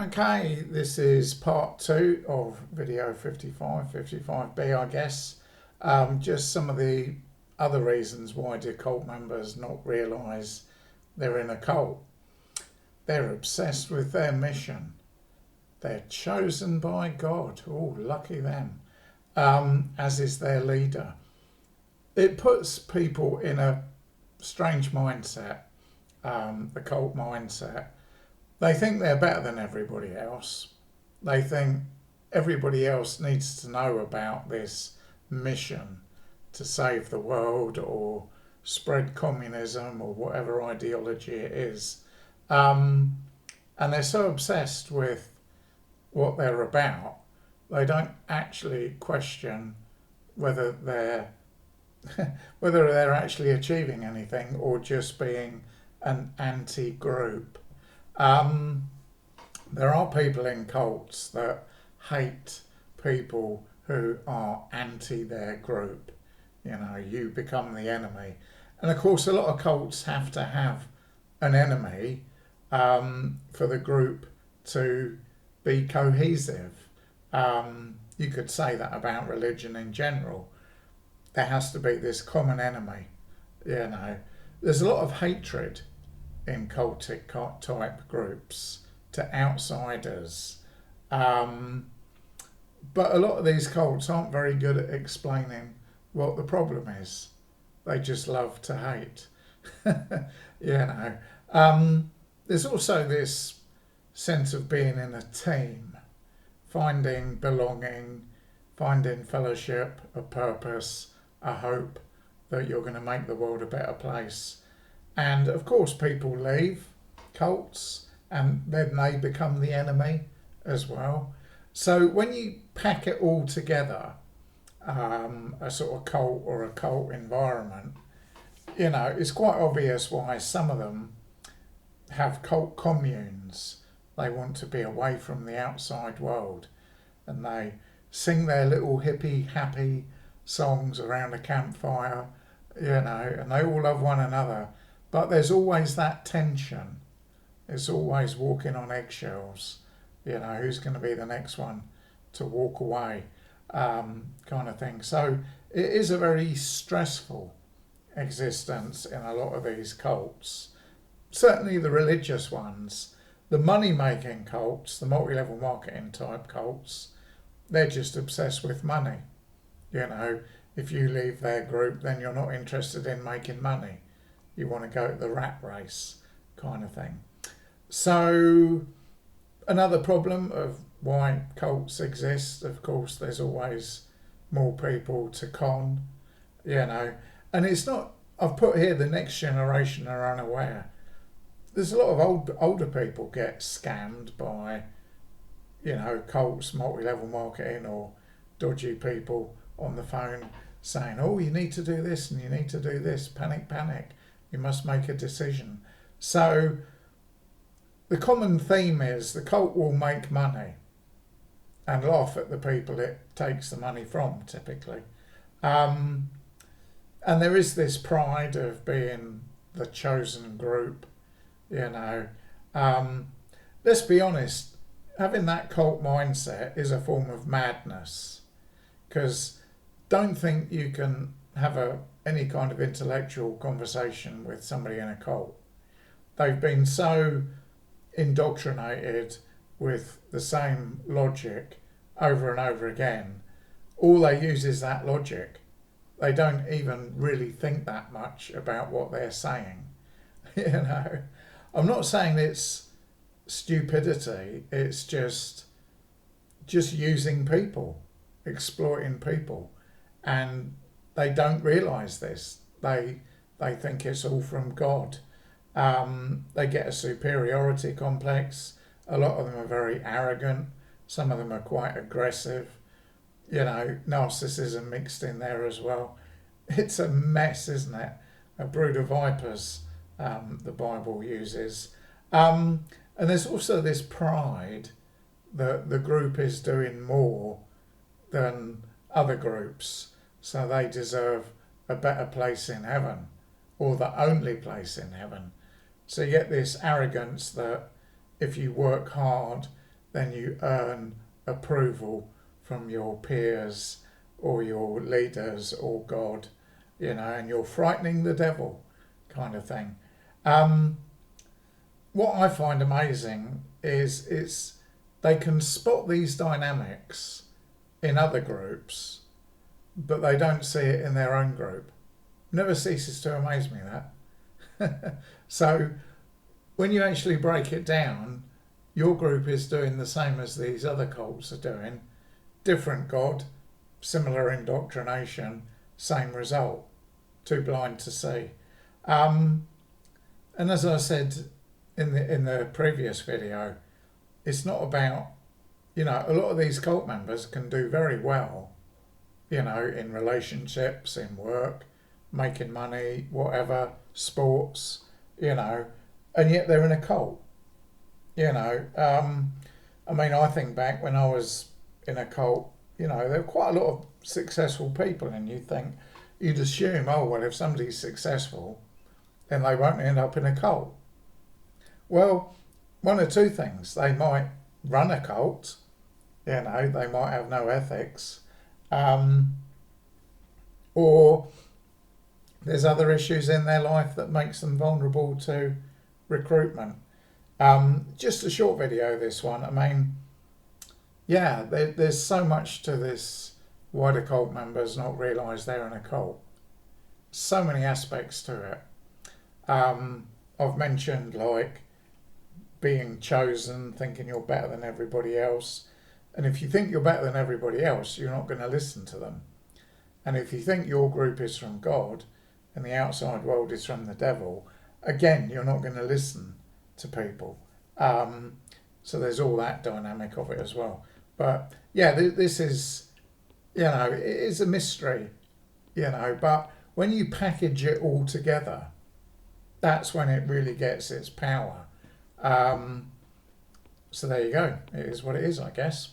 Okay, this is part two of video 55B, I guess. Just some of the other reasons why do cult members not realise they're in a cult. They're obsessed with their mission. They're chosen by God. Oh, lucky them. As is their leader. It puts people in a strange mindset, the cult mindset. They think they're better than everybody else. They think everybody else needs to know about this mission to save the world or spread communism or whatever ideology it is. And they're so obsessed with what they're about, they don't actually question whether they're whether they're actually achieving anything or just being an anti-group. There are people in cults that hate people who are anti their group. You know, you become the enemy. And of course, a lot of cults have to have an enemy for the group to be cohesive. You could say that about religion in general. There has to be this common enemy. You know, there's a lot of hatred in cultic type groups to outsiders. But a lot of these cults aren't very good at explaining what the problem is. They just love to hate. You know. There's also this sense of being in a team, finding belonging, finding fellowship, a purpose, a hope that you're going to make the world a better place. And of course, people leave cults and then they become the enemy as well. So when you pack it all together, a sort of cult or a cult environment, you know, it's quite obvious why some of them have cult communes. They want to be away from the outside world and they sing their little hippie, happy songs around a campfire, you know, and they all love one another. But there's always that tension. It's always walking on eggshells. You know, who's going to be the next one to walk away, kind of thing. So it is a very stressful existence in a lot of these cults. Certainly the religious ones, the money-making cults, the multi-level marketing type cults, they're just obsessed with money. You know, if you leave their group, then you're not interested in making money. You want to go to the rat race kind of thing. So another problem of why cults exist, of course, there's always more people to con, you know. And it's not, I've put here the next generation are unaware. There's a lot of older people get scammed by, you know, cults, multi-level marketing or dodgy people on the phone saying, oh, you need to do this and you need to do this, panic, panic. You must make a decision. So the common theme is the cult will make money and laugh at the people it takes the money from, typically. And there is this pride of being the chosen group, you know. Let's be honest, having that cult mindset is a form of madness, because don't think you can have any kind of intellectual conversation with somebody in a cult. They've been so indoctrinated with the same logic over and over again. All they use is that logic. They don't even really think that much about what they're saying. You know, I'm not saying it's stupidity, it's just using people, exploiting people, and they don't realise this. They think it's all from God. They get a superiority complex. A lot of them are very arrogant. Some of them are quite aggressive. You know, narcissism mixed in there as well. It's a mess, isn't it? A brood of vipers, the Bible uses. And there's also this pride that the group is doing more than other groups, so they deserve a better place in heaven, or the only place in heaven. So you get this arrogance that if you work hard then you earn approval from your peers or your leaders or God, and you're frightening the devil, kind of thing. What I find amazing is they can spot these dynamics in other groups, but they don't see it in their own group. Never ceases to amaze me, that. So when you actually break it down, your group is doing the same as these other cults are doing. Different God, similar indoctrination, same result. Too blind to see. And as I said in the previous video, it's not about, a lot of these cult members can do very well, in relationships, in work, making money, whatever, sports, and yet they're in a cult. I think back when I was in a cult, there were quite a lot of successful people, and you'd assume, oh, well, if somebody's successful, then they won't end up in a cult. Well, one or two things. They might run a cult, they might have no ethics, or there's other issues in their life that makes them vulnerable to recruitment. Just a short video, this one. There's so much to this. Why do cult members not realise they're in a cult? So many aspects to it. I've mentioned like being chosen, thinking you're better than everybody else. And if you think you're better than everybody else, you're not going to listen to them. And if you think your group is from God and the outside world is from the devil, again, you're not going to listen to people. So there's all that dynamic of it as well. But yeah, this is, it is a mystery, but when you package it all together, that's when it really gets its power. So there you go. It is what it is, I guess.